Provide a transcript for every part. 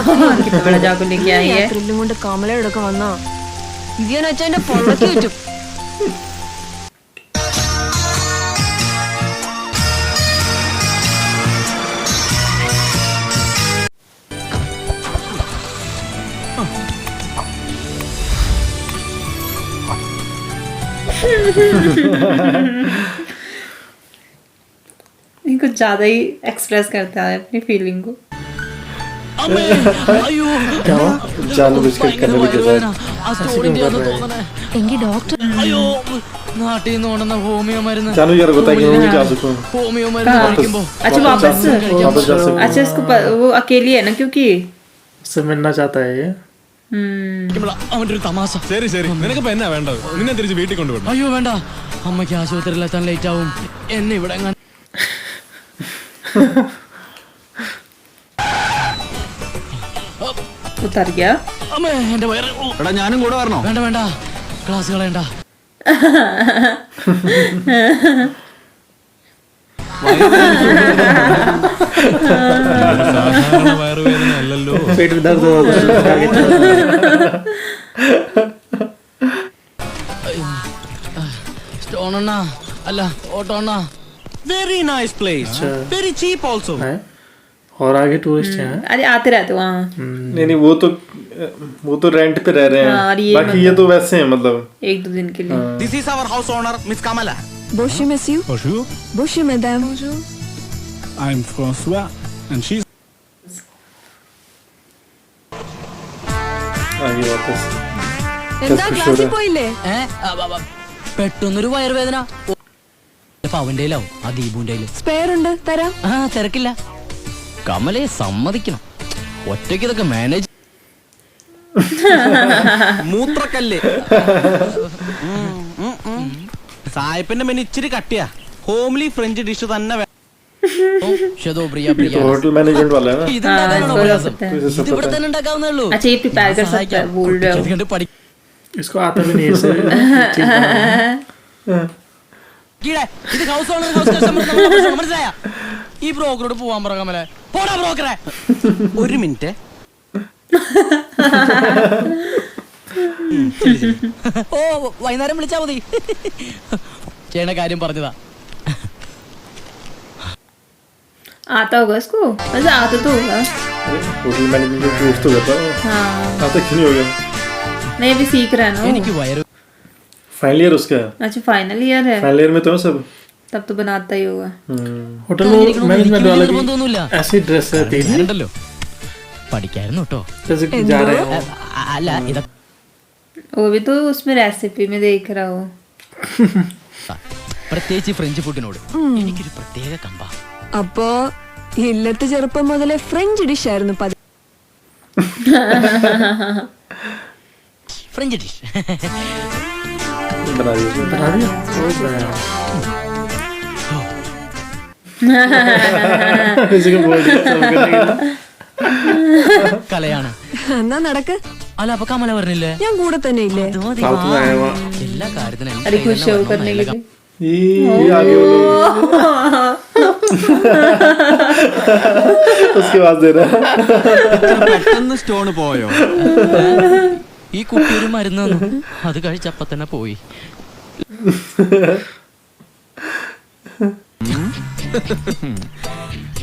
कितना जाको लेके आई है കൊണ്ട് കമലയോടൊക്കെ വന്നാ ഇവൻ അച്ഛന്റെ പൊള്ളക്ക് ചുറ്റും. कुछ ज्यादा ही एक्सप्रेस करता है अपनी फीलिंग को. जानू बिस्किट करने के साथ എങ്കിൽ ഡോക്ടർ നാട്ടിൽ നിന്ന് കൊണ്ടുവന്ന ഹോമിയോ മരുന്ന് जानू यार बताइए मैं जा सकूं ഹോമിയോ മരുന്ന് കഴിക്കുമ്പോ अच्छा वापस अच्छा इसको वो अकेली है ना क्योंकि उससे मिलना चाहता है ये അവന്റെ ഒരു തമാശ. ശരി ശരി നിനക്കിപ്പോ എന്നാ വേണ്ടത്? നിന്നെ തിരിച്ച് വീട്ടിൽ കൊണ്ടുപോകണം. അയ്യോ വേണ്ട, അമ്മയ്ക്ക് ആശുപത്രിയിലെത്താൻ ലേറ്റ് ആവും. എന്നെ ഇവിടെ उतर गया. അമ്മേ എന്റെ വയറ്. എടാ ഞാനും കൂടെ വരണോ? വേണ്ട വേണ്ട, ക്ലാസ് കളയണ്ട. സാധാരണ വയറുവേദന അല്ലല്ലോ. पेट में दर्द हो സ്റ്റോൺ അണ്ണ അല്ല ഓട്ടോ അണ്ണ. Very nice place, very cheap also. और आगे टूरिस्ट हैं. अरे आते रहते वहाँ. नहीं वो तो रेंट पे रह रहे हैं. बाकी ये तो वैसे हैं मतलब 1-2 दिन के लिए. This is our house owner, Miss Kamala. Bonjour monsieur. Bonjour, Bonjour madame. Bonjour. I'm François, and she's आगे वापस എന്താ ക്ലാസ്സിൽ പോയില്ലേ? പെട്ടെന്നൊരു വയറുവേദന. അവന്റെ ആവും ആ ദീപുന്റെ. സ്പെയർ ഉണ്ട് തരാം. ആ തിരക്കില്ല, കമലയെ സമ്മതിക്കണം. ഒറ്റയ്ക്ക് ഇതൊക്കെ മാനേജ്. മൂത്രക്കല്ല് സായിപ്പിന്റെ മെനു ഇച്ചിരി കട്ടിയാ. ഹോംലി ഫ്രഞ്ച് ഡിഷ് തന്നെ तो होटल मैनेजमेंट वाला है ना. ഇവിടെ തന്നെ ഉണ്ടാക്കാവുന്നേ ഉള്ളൂ. अच्छा ये प्रिपेयर कर सकता है बोल रहे हो. इसको आता भी नहीं ऐसे ഇത് ഹൗസ് ഓണർ ഹൗസ് കസ്റ്റമർ മനസ്സിലായ? ഈ ബ്രോക്കറോട് പോവാൻ പറ കമലെ. പോടാ ബ്രോക്കറെ. ഒരു മിനിറ്റ്. ഓ വൈകുന്നേരം വിളിച്ചാ മതി. ചെയ്യണ കാര്യം പറഞ്ഞതാ. आता होगा इसको. वैसे आता तो होगा. होटल मैनेजमेंट का कोर्स तो करता है. हाँ आता क्यों नहीं होगा? नहीं अभी सीख रहा है ना. എനിക്ക് വയറ്. फाइनल ईयर उसका है. अच्छा फाइनल ईयर है. फाइनल ईयर में तो है सब. तब तो बनाता ही होगा. होटल मैनेजमेंट वाला भी ऐसी ड्रेस रहती है ഉണ്ടല്ലോ. പഠിക്കായിരുന്നു കേട്ടോ. जैसे कि जा रहे हो. അല്ല ഇത वो भी तो उसमें रेसिपी में देख रहा हो. പ്രത്യേകിച്ച് ഫ്രഞ്ച് ഫുഡിനോട് എനിക്കൊരു പ്രത്യേക കമ്പ. അപ്പോ ഇല്ലത്തെ ചെറുപ്പം മുതലേ ഫ്രഞ്ച് ഡിഷ് ആയിരുന്നു ഫ്രഞ്ച് ഡിഷ്. बना दिया बहुत बनाया. इसी को बोल दिया सब करने കലയാണ്. എന്നാ നടക്ക്. അല്ല അപ്പൊ കമല പറഞ്ഞില്ലേ ഞാൻ കൂടെ തന്നെ ഇല്ലേ? അത് മതി. फालतू में आया हुआ. എല്ലാ കാര്യത്തിനും अरे खुश हो करने के लिए. ये आगे वो लोग उसके बाद दे रहा. പെട്ടെന്ന് സ്റ്റോൺ പോയോ? ഈ കുട്ടി ഒരു മരുന്ന് തന്നു, അത് കഴിച്ചപ്പ തന്നെ പോയി.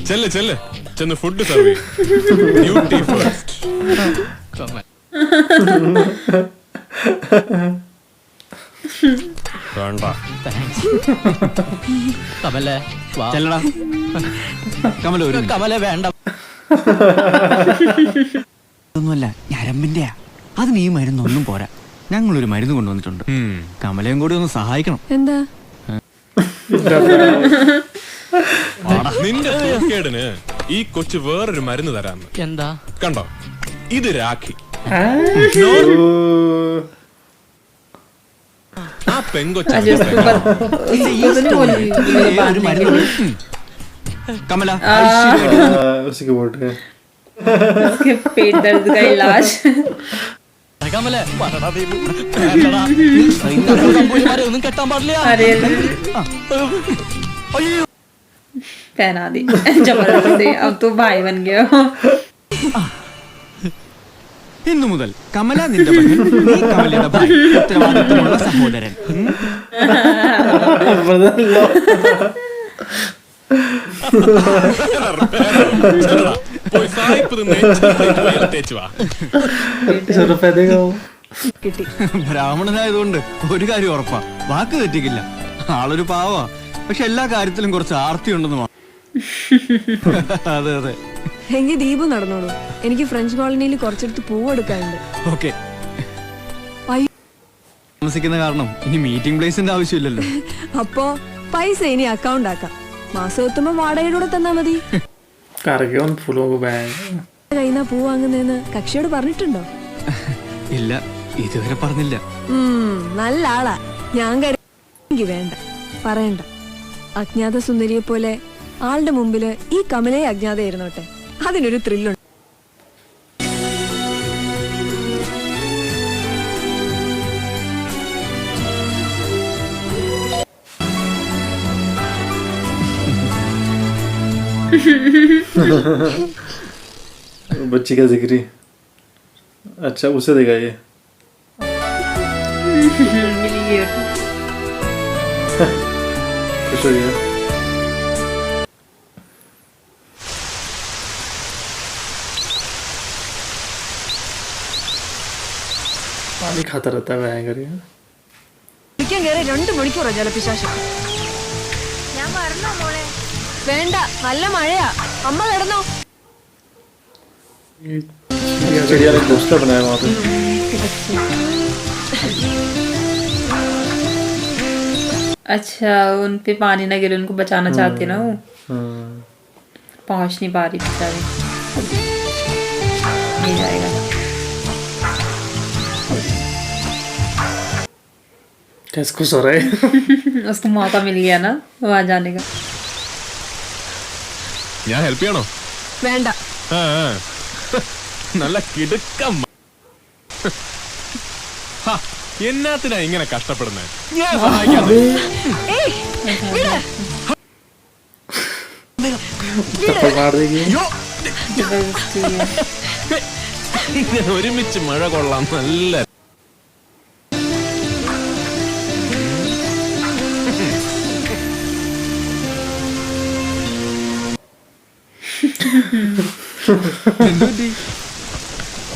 ചെല്ല് ചെല്ല് ചെന്ന് ഫുഡ് സെർവ് ഡ്യൂട്ടി ഫസ്റ്റ്. വേണ്ട കമലേ വാ. ചെല്ലടാ കമല. ഒരു കമലേ വേണ്ട. ഒന്നുമല്ല, ഞരമ്പിന്റെയാ. അതിന് ഈ മരുന്നൊന്നും പോരാ. ഞങ്ങളൊരു മരുന്ന് കൊണ്ടുവന്നിട്ടുണ്ട്. കമലയും കൂടി ഒന്ന് സഹായിക്കണം. എന്താ? നിന്റെ സൂക്കേടിന് ഈ കൊച്ചു വേറൊരു മരുന്ന് തരാന്ന്. എന്താ? കണ്ടോ, ഇത് രാഖി. ആ പെങ്കൊച്ച अच्छा उसके ऊपर उसको तो नहीं बोली ഒരു മരുന്ന്. കമല उसी को बोल रहे हैं. उसके पेट दर्द का इलाज. കമലേ പറടാ ദീപു. വേണ്ടടാ. സംഭവിമാരെ ഒന്നും കെട്ടാൻ പാടില്ല. अरे അയ്യോ पहना दी जबरदस्ती. अब तो भाई बन गया. ഇന്നു മുതൽ കമല നിന്റെ മകൻ, നീ കമലയുടെ ഭാര്യ, ഉത്തരവാദിത്തമുള്ള സഹോദരൻ. ബ്രാഹ്മണനായതുകൊണ്ട് ഒരു കാര്യം ഉറപ്പാ, വാക്ക് തെറ്റിക്കില്ല. ആളൊരു പാവാ, പക്ഷെ എല്ലാ കാര്യത്തിലും കുറച്ച് ആർത്തി ഉണ്ടെന്ന് മാത്രം. അതെ അതെ. എങ്കിൽ ദീപു നടന്നോളൂ. എനിക്ക് ഫ്രഞ്ച് കോളനിയിൽ കുറച്ചെടുത്ത് പൂവെടുക്കാനുണ്ട്. ഓക്കെ. താമസിക്കുന്ന കാരണം ഇനി മീറ്റിംഗ് പ്ലേസിന്റെ ആവശ്യമില്ലല്ലോ. അപ്പോ പൈസ ഇനി അക്കൗണ്ട് ആക്കാം. മാസം എത്തുമ്പോ വാടകയുടെ തന്നാ മതി. കയ്യിന്നാ പൂ വാങ്ങുന്നേന്ന് കക്ഷിയോട് പറഞ്ഞിട്ടുണ്ടോ? ഇല്ല, ഇതുവരെ പറഞ്ഞില്ല. നല്ല ആളാ. ഞാൻ കരുതി വേണ്ട, പറയണ്ട. അജ്ഞാത സുന്ദരിയെ പോലെ ആളുടെ മുമ്പില് ഈ കമലയെ അജ്ഞാതയായിരുന്നോട്ടെ, അതിനൊരു ത്രില്ലുണ്ട്. बच्ची का जिक्र। अच्छा उसे देगा ये। खुश हो गया। पानी खाता रहता है भयंकर। കുളിക്കാൻ കയറി 2 മണിക്കൂറാ ജലപിശാശം. വേണ്ട, നല്ല മഴയാ. അമ്മ കിടന്നോ? चिड़िया ने घोंसला बनाया वहाँ पे। अच्छा, उन पे पानी ना गिरे, उनको बचाना चाहती ना वो, पहुंच नहीं पा रही बेचारी। नहीं जाएगा। कैसे खुश हो रहा है। उसको मौका मिल गया ना वहाँ जाने का। ഞാൻ ഹെൽപ്പ് ചെയ്യണോ? വേണ്ട. നല്ല കിടുക്കം. എന്നാത്തിനാ ഇങ്ങനെ കഷ്ടപ്പെടുന്നത്? ഞാൻ സഹായിക്കാം. ഇങ്ങനെ ഒരുമിച്ച് മഴ കൊള്ളാം. നല്ല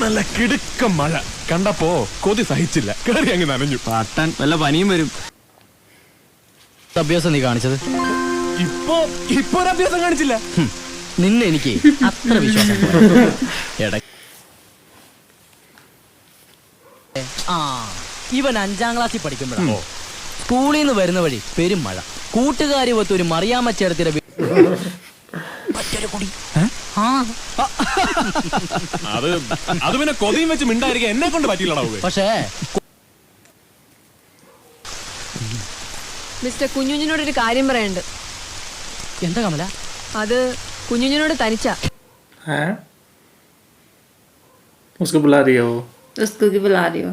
നല്ല കിടുക്കം മഴ കണ്ടപ്പോ കൊതി സഹിച്ചില്ല, കയറി അങ്ങ് നനഞ്ഞു. പാട്ടാൻ വല്ല പനിയും വരും. അഭ്യാസം നീ കാണിച്ചത്? ഇപ്പൊ ഒരു അഭ്യാസം കാണിച്ചില്ല. നിന്നെ എനിക്ക് അത്ര വിശ്വാസം. ഇവൻ 5ാം ക്ലാസ്സിൽ പഠിക്കുമ്പോഴോ സ്കൂളിൽ നിന്ന് വരുന്ന വഴി പെരും മഴ, കൂട്ടുകാരി ഒത്ത് ഒരു മറിയാമ്മ ചേർത്തിയുടെ അത് പിന്നെ കൊതിയും വെച്ച് മിണ്ടായിരിക്കും, എന്നെ കൊണ്ട് പറ്റില്ലടാ. പക്ഷേ മിസ്റ്റർ കുഞ്ഞുഞ്ഞിനോടൊരു കാര്യം പറയാനുണ്ട്. എന്താ കമല? അത് കുഞ്ഞുഞ്ഞിനോട് തനിച്ചാ. हैं? उसको बुला रही है वो। उसको की बुला रही हो?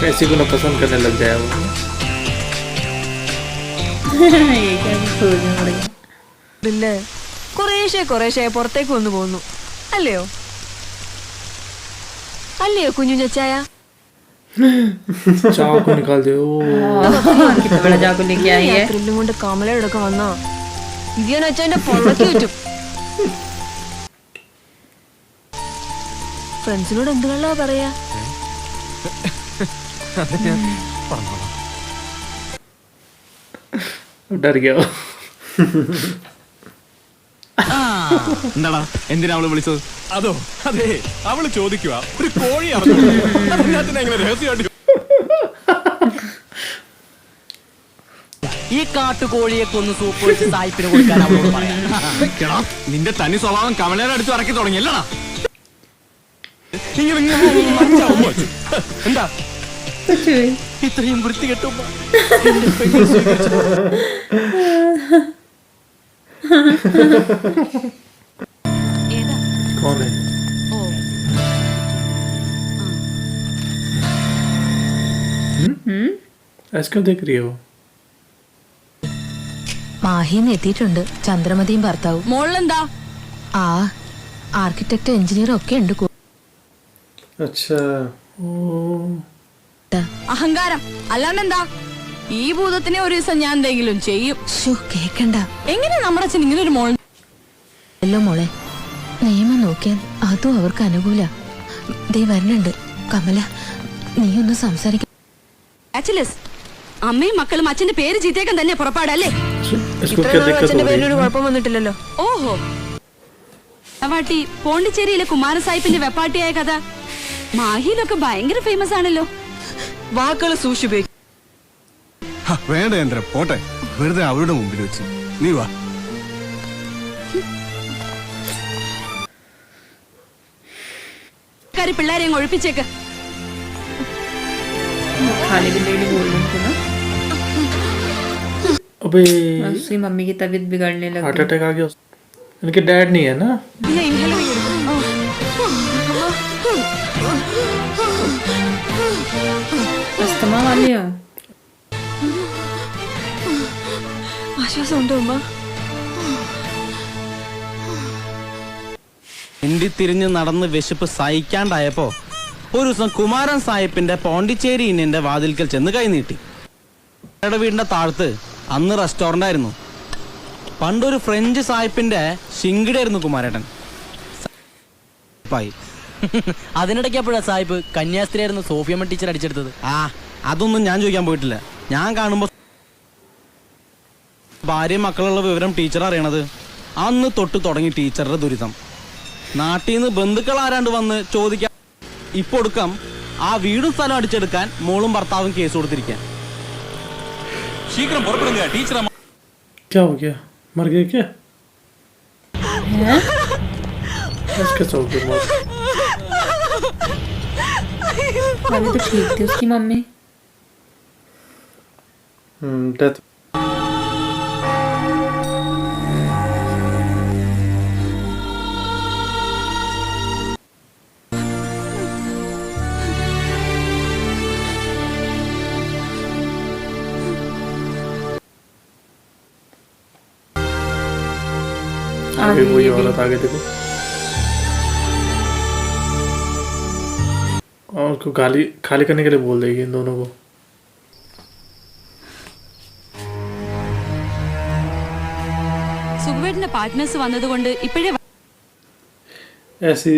कैसी को ना पसंद करने लग जाए वो। ये क्या सोचने पड़ेगा। ഇല്ലേ, കുറേശ്ശെ പുറത്തേക്ക് വന്നു പോകുന്നു. അല്ലയോ കുഞ്ഞുഞ്ഞച്ചായ? चाकू निकाल दे। कितना बड़ा चाकू लेके आई है। ത്രില്ലും കൊണ്ട് കമലയുടെ ഒക്കെ വന്നോ ഇതിയാണ് അച്ഛൻ്റെ പൊള്ളക്ക് ചുറ്റും. ഫ്രണ്ട്സിനോട് എന്ത് വെള്ളാ പറയാ? डर गया। എന്താടാ, എന്തിനാ അവള് വിളിച്ചത്? അതോ, അതെ, അവള് ചോദിക്കുക ഒരു കോഴി എങ്ങനെ രഹസ്യമായിട്ട്. ഈ കാട്ടുകോഴിയെ കൊന്ന് സൂപ്പ് വെച്ച് സായിപ്പിന് കൊടുക്കാൻ അവളോട് പറയാം. നിന്റെ തനി സ്വഭാവം കമലയുടെ അടുത്ത് ഇറക്കി തുടങ്ങിയല്ലടാ. എന്താ ഇത്രയും വൃത്തികെട്ടും कौन है? ऐसे क्यों देख रही हो? മാഹിന്ന് എത്തിയിട്ടുണ്ട്. ചന്ദ്രമതിയും ഭർത്താവും. മോളിലെന്താ? ആ ആർക്കിടെക്ട് എഞ്ചിനീയർ ഒക്കെ ഉണ്ട്. अच्छा ओ അഹങ്കാരം അല്ലാണ്ടെന്താ? ഈ ഭൂതത്തിനെ ഒരു ദിവസം ഞാൻ എന്തെങ്കിലും ചെയ്യും. ശ്ശോ, കേക്കണ്ട. എങ്ങനെ നമ്മുടെ അച്ഛൻ ഇങ്ങനെ ഒരു മോൾ? അല്ലോ മോളെ, നിയമം നോക്കിയാൽ അതും അവർക്ക് അനുകൂല. ദേ വരണുണ്ട് കമല, നീ ഒന്ന് സംസാരിക്ക. അച്ഛലസ്, അമ്മയും മക്കളും അച്ഛന്റെ പേര് ചീത്തേക്കാൻ തന്നെ പുറപ്പാടല്ലേ? इसको क्या दिक्कत हो അച്ഛന്റെ रही പേരിനൊരു है? കുഴപ്പം വന്നിട്ടില്ലല്ലോ. ഓഹോ, വെപ്പാട്ടി പോണ്ടിച്ചേരിയിലെ കുമാരസാഹിബിന്റെ വെപ്പാട്ടിയായ കഥ മാഹിയിലൊക്കെ ഭയങ്കര ഫേമസ് ആണല്ലോ. വാക്കുകൾ സൂക്ഷിപ്പേ. വേണ്ട യന്ത്ര പോട്ടെ, വെറുതെ അവരുടെ മുമ്പിൽ വെച്ച്. നീ വാ. പിള്ളേരെ ഒഴിപ്പിച്ചേക്ക്. खाने के लिए बोल रही थी ना, अबे उसकी मम्मी की तबीयत बिगड़ने लगी। हार्ट अटैक आ गया। इनके डैड नहीं है ना? अस्थमा वाले हो? ആശ്വാസം ഉണ്ടോ അമ്മ? ഇന്ത്യ തിരിഞ്ഞ് നടന്ന് വിശപ്പ് സഹിക്കാണ്ടായപ്പോ ഒരു ദിവസം കുമാരൻ സാഹിബിന്റെ പോണ്ടിച്ചേരി ഇന്നിന്റെ വാതിൽക്കൽ ചെന്ന് കൈനീട്ടി. അയാളുടെ വീടിന്റെ താഴത്ത് അന്ന് റെസ്റ്റോറന്റ് ആയിരുന്നു. പണ്ടൊരു ഫ്രഞ്ച് സാഹിബിന്റെ ശിങ്കിടായിരുന്നു കുമാരേട്ടൻ. അതിനിടയ്ക്ക് അപ്പോഴാ സാഹിബ് കന്യാസ്ത്രീയായിരുന്നു സോഫിയമ്മ ടീച്ചർ അടിച്ചെടുത്തത്. ആ അതൊന്നും ഞാൻ ചോദിക്കാൻ പോയിട്ടില്ല. ഞാൻ കാണുമ്പോ ഭാര്യയും മക്കളുള്ള വിവരം ടീച്ചർ അറിയണത് അന്ന് തൊട്ട് തുടങ്ങി ടീച്ചറുടെ ദുരിതം. നാട്ടിൽ നിന്ന് ബന്ധുക്കൾ ആരാണ്ട് വന്ന് ചോദിക്കാൻ ഇപ്പൊ ഒടുക്കം ആ വീടും സ്ഥലം അടിച്ചെടുക്കാൻ മോളും ഭർത്താവും കേസ് കൊടുത്തിരിക്കാൻ. ശീഘ്രം പുറപ്പെടുക ടീച്ചർ. क्या हो गया? मर गए क्या? इसके सो गए मौत। अभी तो ठीक थी उसकी मम्मी। डेथ। आगे वही औरत आगे देखो, और उसको गाली खाली करने के लिए बोल देगी इन दोनों को। സുഖവേട്ടന്റെ പാർട്ട്നേഴ്സ് വന്നതുകൊണ്ട് ഇപ്പോഴേ ऐसी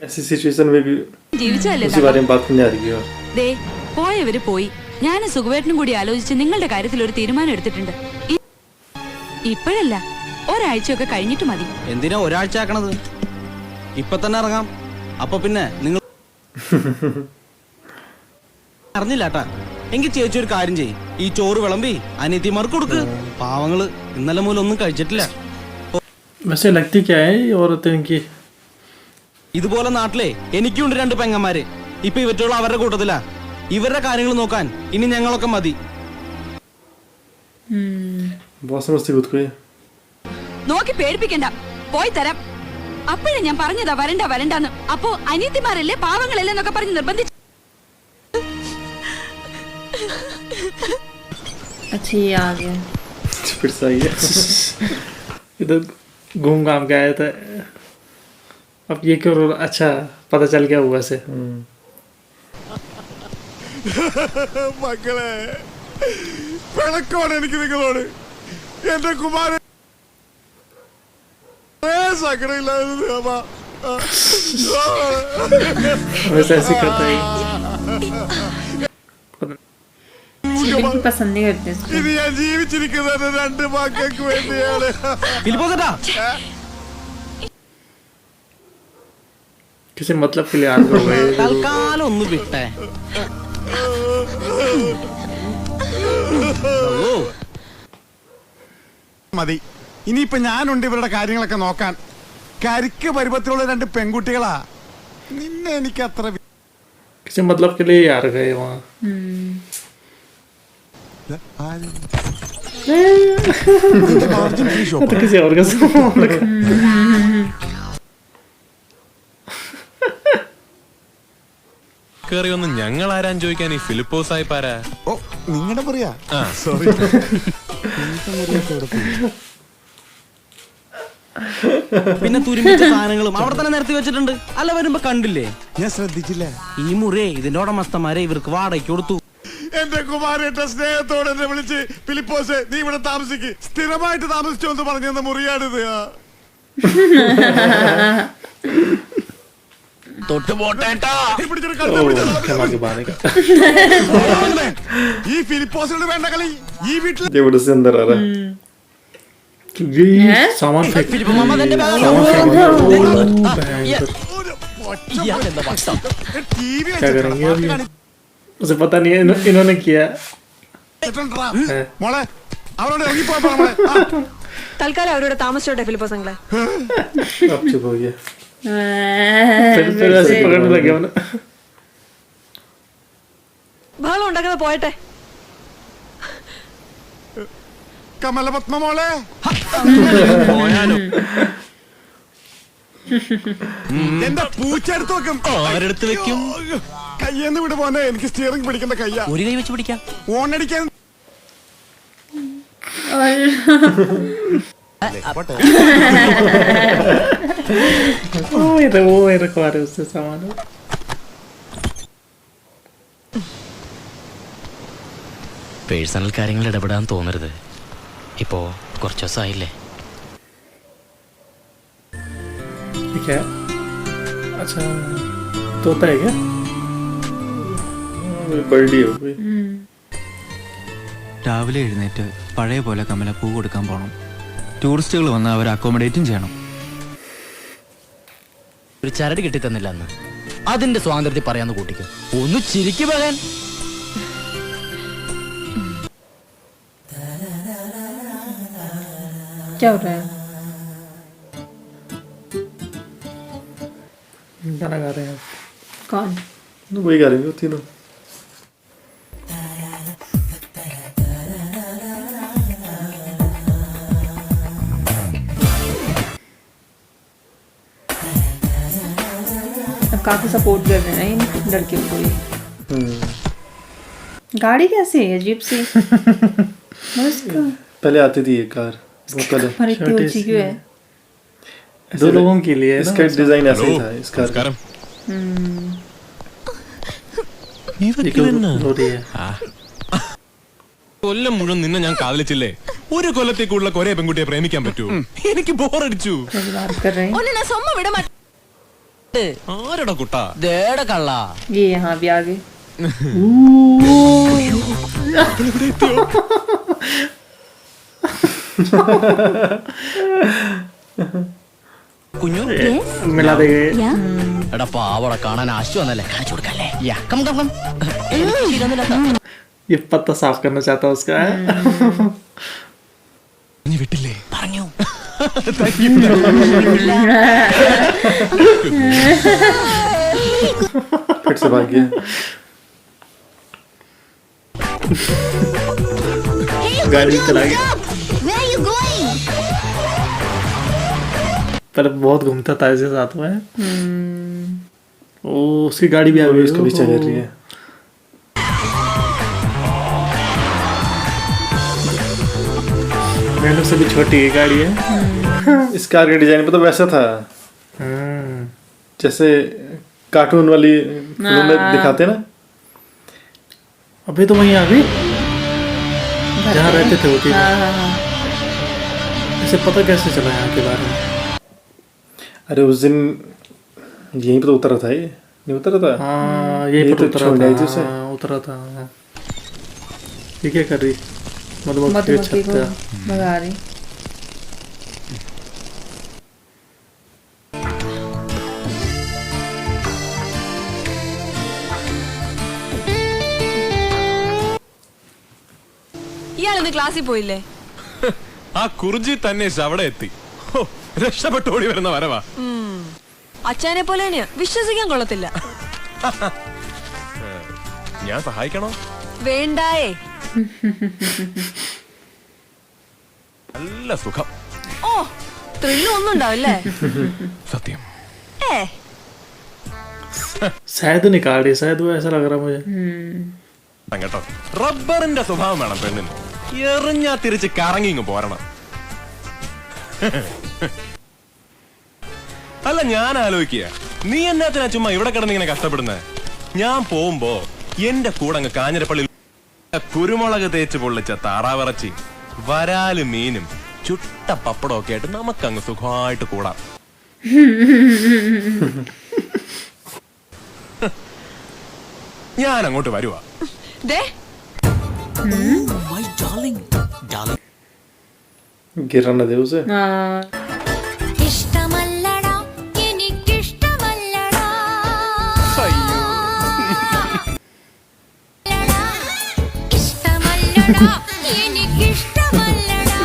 ऐसी सिचुएशन में भी ജീവിച്ചതല്ലേ? उसी बारे में बात करने आ रही है। ദേ പോയവര് പോയി. ഞാൻ സുഖവേട്ടനും കൂടി ആലോചിച്ച് നിങ്ങളുടെ കാര്യത്തിൽ ഒരു തീരുമാനം എടുത്തിട്ടുണ്ട്. ഇപ്പോഴല്ല, ഒരാഴ്ചയൊക്കെ കഴിഞ്ഞിട്ട് മതി. എന്തിനാ ഒരാഴ്ച ആക്കണത്? ഇപ്പൊ തന്നെ ഇറങ്ങാം. അപ്പൊ പിന്നെ നിങ്ങൾ അറിഞ്ഞില്ലാട്ടാ. എങ്കിൽ ചേച്ചി ഒരു കാര്യം ചെയ്യും, ഈ ചോറ് വിളമ്പി അനിയത്തിമാർക്ക് കൊടുക്ക്. പാവങ്ങള് ഇന്നലെ മൂലം ഒന്നും കഴിച്ചിട്ടില്ല. वैसे लगती क्या है ये औरतें इनकी? ഇതുപോലെ നാട്ടിലെ എനിക്കുണ്ട് 2 പെങ്ങന്മാര്. ഇപ്പൊ ഇവറ്റുള്ള അവരുടെ കൂട്ടത്തിലാ. ഇവരുടെ കാര്യങ്ങൾ നോക്കാൻ ഇനി ഞങ്ങളൊക്കെ മതി. बहुत समझती खुद को ये। നോക്കി പേടിപ്പിക്കണ്ട, പോയി തരാം. അപ്പോഴും ഞാൻ പറഞ്ഞതാ വരണ്ട വരണ്ടെന്ന്. അപ്പോ അനിയത്തിമാരല്ലേ പാവങ്ങളല്ലേ എന്നൊക്കെ പറഞ്ഞ് നിർബന്ധിച്ചു. अच्छा ये आ गया। फिर सही है। इधर घूम घाम के आया था, अब ये क्यों रो रहा? अच्छा पता चल गया हुआ से। മക്കളെ പിണക്കമാണ് എനിക്ക് നിങ്ങളോട്. എന്റെ കുമാരൻ സങ്കടമില്ലായിരുന്നു അമ്മ. वैसे ऐसे करता है। बिल्कुल पसंद नहीं करते इसको। ഇത് ഞാൻ ജീവിച്ചിരിക്കുന്നത് 2 മക്കൾക്ക് വേണ്ടിയാണ്. ഫിലിപ്പോസേട്ടാ, किसी मतलब के लिए आगे हो गए। തൽക്കാലം ഒന്ന് വിട്ടേ. ഓ മതി. ഇനിയിപ്പൊ ഞാനുണ്ട് ഇവരുടെ കാര്യങ്ങളൊക്കെ നോക്കാൻ. കരിക്ക് പരുവത്തിലുള്ള 2 പെൺകുട്ടികളാ. നിന്നെ എനിക്ക് അത്ര किसी मतलब के लिए यार गए वहाँ। तो किसी और का सामान लगा। കേറിയൊന്നും ഞങ്ങൾ ആരാൻ ചോദിക്കാൻ ഈ ഫിലിപ്പോ സായിപ്പാരാ? ഓ നിങ്ങളുടെ പറയാ. സോറി. പിന്നെ തുരുമ്പിച്ച സാധനങ്ങളും അവിടെ തന്നെ നിരത്തി വെച്ചിട്ടുണ്ട്. അല്ല വരുമ്പോ കണ്ടില്ലേ? ഞാൻ ശ്രദ്ധിച്ചില്ല. ഈ മുറിയെ ഇതിന്റെ ഉടമസ്ഥന്മാരെ ഇവർക്ക് വാടകയ്ക്ക് കൊടുത്തു. എന്റെ കുമാരേട്ട സ്നേഹത്തോടെ എന്നെ വിളിച്ച് ഫിലിപ്പോസ് നീ ഇവിടെ താമസിക്ക്, സ്ഥിരമായിട്ട് താമസിച്ചോ എന്ന് പറഞ്ഞ മുറിയാണിത്. ഈ ഫിലിപ്പോസിനോട് വേണ്ട കളി ഈ വീട്ടിൽ. सामान फेंक ഫിലിപ്പ് മാമ തന്റെ ബാഗ് ഇയാളെന്താ ഭക്ഷണം? क्या करेंगे अभी? उसे पता नहीं है इन्होंने किया. മോളെ അവരോട് ഇറങ്ങിപ്പോയ മോളെ. തൽക്കാലം അവരോട് താമസിച്ചോട്ടെ ഫിലിപ്പോസ് അങ്കിളെ. अब चुप हो गया. फिर ऐसे पकड़ने लगे उन्हें. ബഹളം ഉണ്ടാക്കുന്നത് പോയട്ടെ. കമലപത്മ മോളെ എന്റെ പൂച്ച എടുത്ത് വെക്കും. ആരെടുത്ത് വെക്കും? കയ്യെന്ന് വിട് പോനെ, എനിക്ക് സ്റ്റിയറിംഗ് പിടിക്കുന്ന കയ്യാ. ഒരു കൈ വെച്ച് പിടിക്കാം. ഓണടിക്കാൻ वो रखवा रहे उससे सामान. പേഴ്സണൽ കാര്യങ്ങളിൽ ഇടപെടാൻ തോന്നരുത്. ഇപ്പോ കുറച്ച് ദിവസമായില്ലേ. क्या? अच्छा तोता है क्या? बर्डी हो गई. രാവിലെ എഴുന്നേറ്റ് പഴയ പോലെ കമല പൂ കൊടുക്കാൻ പോകണം. ടൂറിസ്റ്റുകൾ വന്ന് അവരെ അക്കോമഡേറ്റും ചെയ്യണം. ഒരു ചരട് കിട്ടി തന്നില്ല അന്ന്. അതിന്റെ സ്വാതന്ത്ര്യത്തിൽ പറയാന്ന് കൂട്ടിക്കും. ഒന്ന് ചിരിക്കു പറയാൻ. क्या हो रहा है? गाना गा रहे हैं. कौन? वही गा रही हो तीनों. अब काफी सपोर्ट कर रहे हैं इन लड़कियों को ये. गाड़ी कैसी है अजीब सी. पहले आती थी ये कार. वो पहले पर इतनी ऊंची क्यों है? दो लोगों के लिए. इसका डिजाइन ऐसे ही था. इसका കൊല്ലം മുഴുവൻ നിന്നെ ഞാൻ കാതലിച്ചില്ലേ? ഒരു കൊല്ലത്തേക്കുള്ള കൊറേ പെൺകുട്ടിയെ പ്രേമിക്കാൻ പറ്റൂ? എനിക്ക് ബോറടിച്ചു. बात कर रहे हैं. ആരടാ കുട്ടാ? ദേടെ കള്ള. ये यहाँ भी आ गए. കുഞ്ഞു मिला देंगे. എടാ പാവട കാണാൻ ആശു വന്നല്ലേ, കാണിച്ചു കൊടുക്കല്ലേ. ये पत्ता साफ करना चाहता है उसका. നീ വിട്ടില്ലേ? പറഞ്ഞു. फिर से भाग गया. गाड़ी चला गया. पहले बहुत घूमता था ऐसे साथ में. ओ उसकी गाड़ी भी आ गई, उसको पीछे कर रही है. मेरे से भी छोटी है गाड़ी है. इस कार का डिजाइन तो वैसा था जैसे कार्टून वाली फिल्म में दिखाते ना. अबे तो वहीं आ गई जहाँ रहते थे वो. ऐसे पता कैसे चला यहाँ के बारे में? अरे उस दिन यहीं पर उतरा था. ये नहीं उतरा था? हाँ यहीं पर उतरा था. उतरा था. ये क्या कर रही? मधुमक्खी को भगा रही. ഇയാളിന്ന് ക്ലാസ്സിൽ പോയില്ലേ? ആ കുറിജി തന്നെ അവിടെ എത്തി. രക്ഷപ്പെട്ടു ഓടി വരുന്ന വരവാ. അച്ഛനെ പോലെ തന്നെയാ, വിശ്വസിക്കാൻ കൊള്ളത്തില്ല. ഞാൻ സഹായിക്കണോ? വേണ്ടായേ. നല്ല സുഖം. ഓ ത്രില്ലും ഒന്നും ഉണ്ടാവില്ലേ? സത്യം. शायद निकाल रही. शायद वो ऐसा लग रहा मुझे. കേട്ടോ, റബ്ബറിന്റെ സ്വഭാവം വേണം പെണ്ണിന്. എറിഞ്ഞാ തിരിച്ച് കറങ്ങി ഇങ്ങ് പോരണം. അല്ല ഞാൻ ആലോചിക്കുക, നീ എന്നാത്തിനാ ചുമ്മാ ഇവിടെ കിടന്നിങ്ങനെ കഷ്ടപ്പെടുന്നേ? ഞാൻ പോകുമ്പോ എന്റെ കൂടെ അങ്ങ് കാഞ്ഞിരപ്പള്ളി കുരുമുളക് തേച്ച് പൊള്ളിച്ച താറാവിറച്ചി, വരാല് മീനും ചുട്ട പപ്പടമൊക്കെ ആയിട്ട് നമുക്കങ്ങ് സുഖമായിട്ട് കൂടാം. ഞാൻ അങ്ങോട്ട് വരുവാ. गिरने दे उसे. ഇഷ്ടമല്ലടാ എനിക്കിഷ്ടമല്ലടാ ഇഷ്ടമല്ലടാ എനിക്കിഷ്ടമല്ലടാ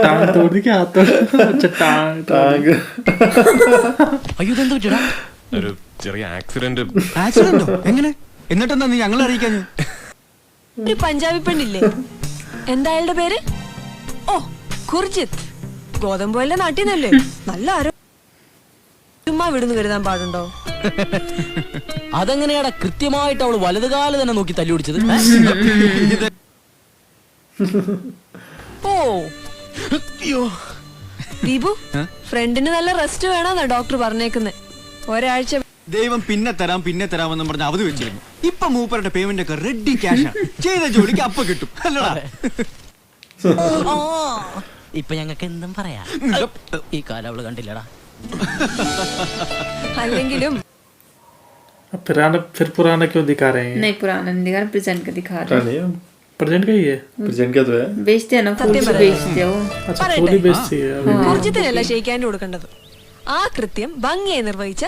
टांग तोड़ दी क्या? अच्छा टांग. അയ്യോ ഇതെന്ത് പറ്റിയടാ? ഒരു ചെറിയ ആക്സിഡന്റ്. ആക്സിഡന്റോ? എങ്ങനെ? എന്നിട്ടെന്താ നീ ഞങ്ങളെ അറിയിക്കാൻ? ഒരു പഞ്ചാബി പെണ്ണില്ലേ, എന്താ അയാളുടെ പേര്? ഓ, ഖുർജിത്ത്. ഗോതമ്പോയിലെ നാട്ടിൽ നിന്നല്ലേ? നല്ല ആരോ ചുമ്മാ വിടുന്നു കരുതാൻ പാടുണ്ടോ? അതെങ്ങനെയാടാ കൃത്യമായിട്ട് അവള് വലതുകാല് തന്നെ നോക്കി തല്ലി പിടിച്ചത്? ഓ ദീപു, ഫ്രണ്ടിന് നല്ല റെസ്റ്റ് വേണമെന്നാ ഡോക്ടർ പറഞ്ഞേക്കുന്നത്. ഒരാഴ്ച ദൈവം പിന്നെ തരാമെന്നും പറഞ്ഞ് അവധി വെച്ചിരുന്നു. ഇപ്പൊ മൂപ്പരുടെ പേയ്മെന്റ് ഒക്കെ റെഡി ക്യാഷാ. ചെയ്ത ജോലിക്ക് അപ്പൊ കിട്ടും അല്ലടാ. ഇപ്പൊ ഞങ്ങൾക്ക് എന്തും പറയാ. ഈ കാലം അവള് കണ്ടില്ലടാ. അല്ലെങ്കിലും फिर पुराना क्यों दिखा रहे हैं? नहीं पुराना नहीं दिखा रहे, प्रेजेंट का दिखा पता रहे नहीं, प्रेजेंट का ही है. प्रेजेंट का तो है. बेचते हैं ना, फूल से बेचते हैं वो. अच्छा फूल ही बेचती है अभी. ഊർജിതനല്ല ഷെയ്ക്കാൻ്റെ കൊടുക്കേണ്ടത്. ആ കൃത്യം ഭംഗിയായി നിർവഹിച്ച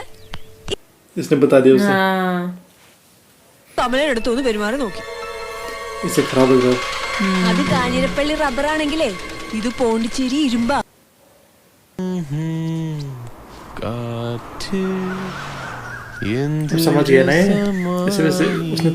इसने बता दिया उसे. हाँ കമലയുടെ ഒന്ന് പെരുമാറി നോക്കി. इसे खराब हो गया. അത് കാഞ്ഞിരപ്പള്ളി റബ്ബറാണെങ്കിലേ ഇത് പോണ്ടിച്ചേരി ഇരുമ്പാ. समझ गया ना? ऐसे वैसे उसने